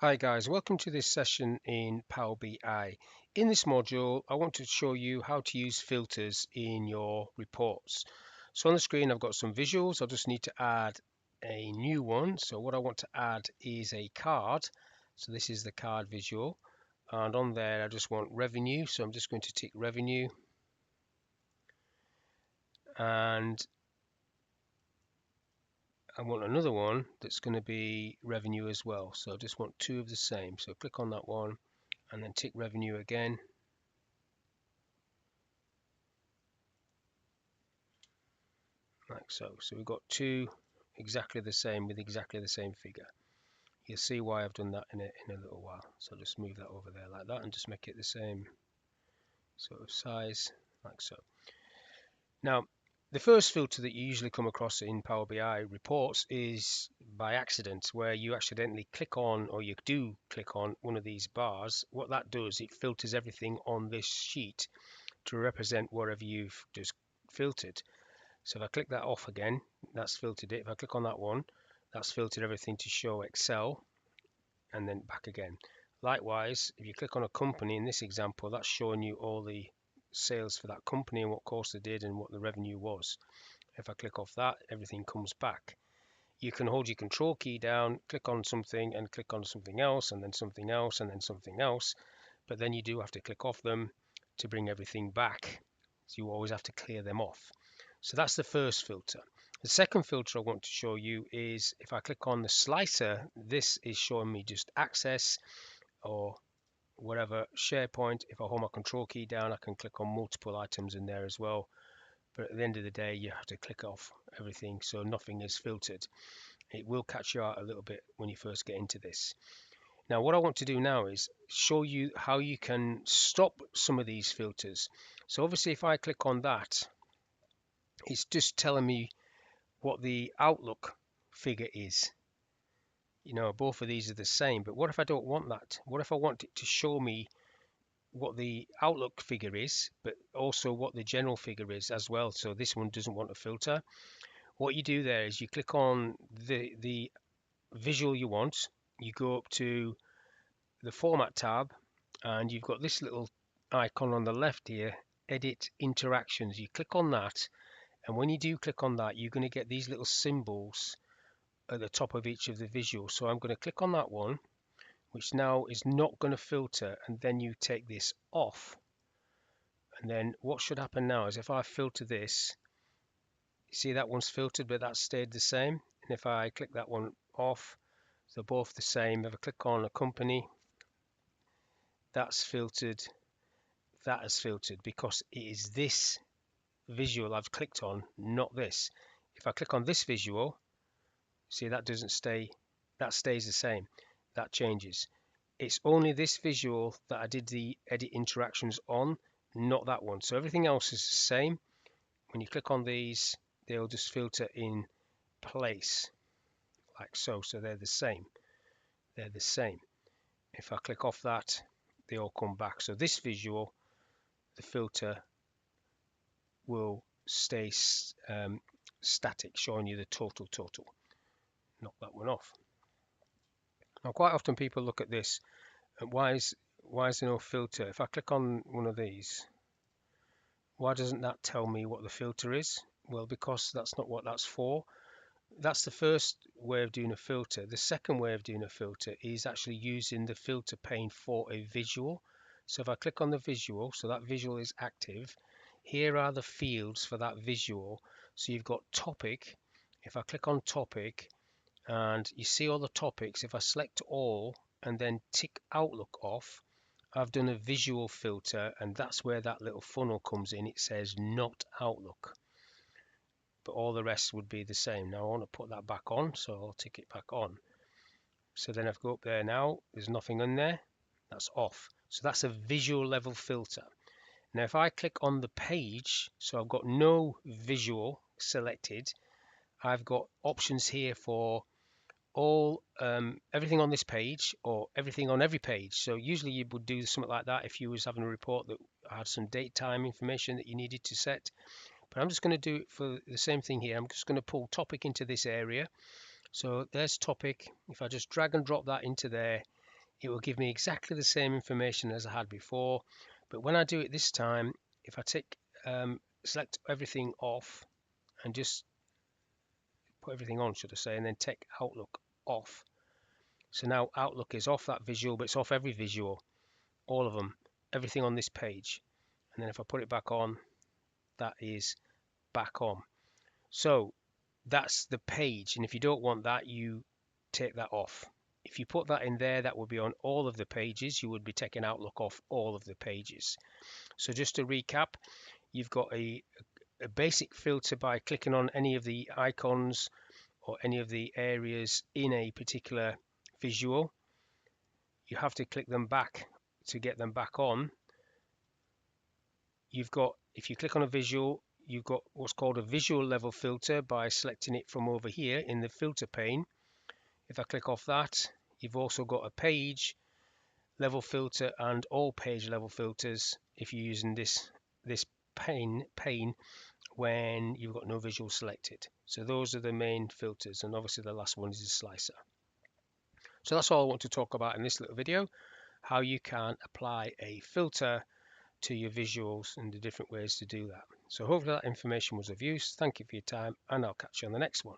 Hi guys, welcome to this session in Power BI. In this module, I want to show you how to use filters in your reports. So on the screen, I've got some visuals. I just need to add a new one. So what I want to add is a card. So this is the card visual. And on there, I just want revenue. So I'm just going to tick revenue. And I want another one that's going to be revenue as well. So I just want two of the same. So click on that one and then tick revenue again. Like so. So we've got two exactly the same with exactly the same figure. You'll see why I've done that in a little while. So I'll just move that over there like that and just make it the same sort of size, like so. Now, the first filter that you usually come across in Power BI reports is by accident, where you accidentally click on, or you do click on one of these bars. What that does, it filters everything on this sheet to represent whatever you've just filtered. So if I click that off again, that's filtered it. If I click on that one, that's filtered everything to show Excel and then back again. Likewise, if you click on a company in this example, that's showing you all the sales for that company and what course they did and what the revenue was. If I click off that, everything comes back. You can hold your control key down, click on something and click on something else and then something else and then something else, but then you do have to click off them to bring everything back. So you always have to clear them off. So that's the first filter. The second filter I want to show you is if I click on the slicer, this is showing me just access or whatever SharePoint. If I hold my control key down, I can click on multiple items in there as well. But at the end of the day, you have to click off everything so nothing is filtered. It will catch you out a little bit when you first get into this. Now, what I want to do now is show you how you can stop some of these filters. So obviously, if I click on that, it's just telling me what the outlook figure is. Both of these are the same, but what if I don't want that? What if I want it to show me what the outlook figure is, but also what the general figure is as well? So this one doesn't want a filter. What you do there is you click on the visual you want, you go up to the format tab, and you've got this little icon on the left here, edit interactions. You click on that, and when you do click on that, you're going to get these little symbols at the top of each of the visuals. So I'm going to click on that one, which now is not going to filter, and then you take this off. And then what should happen now is if I filter this, you see that one's filtered, but that stayed the same. And if I click that one off, they're both the same. If I click on a company, that's filtered, that is filtered, because it is this visual I've clicked on, not this. If I click on this visual, see that doesn't stay, that stays the same, that changes. It's only this visual that I did the edit interactions on, not that one. So everything else is the same. When you click on these, they'll just filter in place like so. So they're the same. They're the same. If I click off that, they all come back. So this visual, the filter will stay static, showing you the total. Knock that one off. Now, quite often people look at this and why is there no filter? If I click on one of these, why doesn't that tell me what the filter is? Well, because that's not what that's for. That's the first way of doing a filter. The second way of doing a filter is actually using the filter pane for a visual. So if I click on the visual, so that visual is active, here are the fields for that visual. So you've got topic. If I click on topic and you see all the topics, if I select all and then tick Outlook off, I've done a visual filter, and that's where that little funnel comes in. It says not Outlook, but all the rest would be the same. Now I want to put that back on, so I'll tick it back on. So then if I go up there now, there's nothing in there, that's off. So that's a visual level filter. Now if I click on the page, so I've got no visual selected, I've got options here for all everything on this page or everything on every page. So usually you would do something like that if you was having a report that had some date time information that you needed to set. But I'm just going to do it for the same thing here. I'm just going to pull topic into this area. So there's topic. If I just drag and drop that into there, it will give me exactly the same information as I had before. But when I do it this time, if I select everything off and just put everything on, should I say, and then take Outlook off. So now Outlook is off that visual, but it's off every visual, all of them, everything on this page. And then if I put it back on, that is back on. So that's the page. And if you don't want that, you take that off. If you put that in there, that would be on all of the pages. You would be taking Outlook off all of the pages. So just to recap, you've got a basic filter by clicking on any of the icons or any of the areas in a particular visual. You have to click them back to get them back on. If you click on a visual, you've got what's called a visual level filter by selecting it from over here in the filter pane. If I click off that, you've also got a page level filter and all page level filters if you're using this pane when you've got no visual selected. So those are the main filters, and obviously the last one is the slicer. So that's all I want to talk about in this little video, how you can apply a filter to your visuals and the different ways to do that. So hopefully that information was of use. Thank you for your time, and I'll catch you on the next one.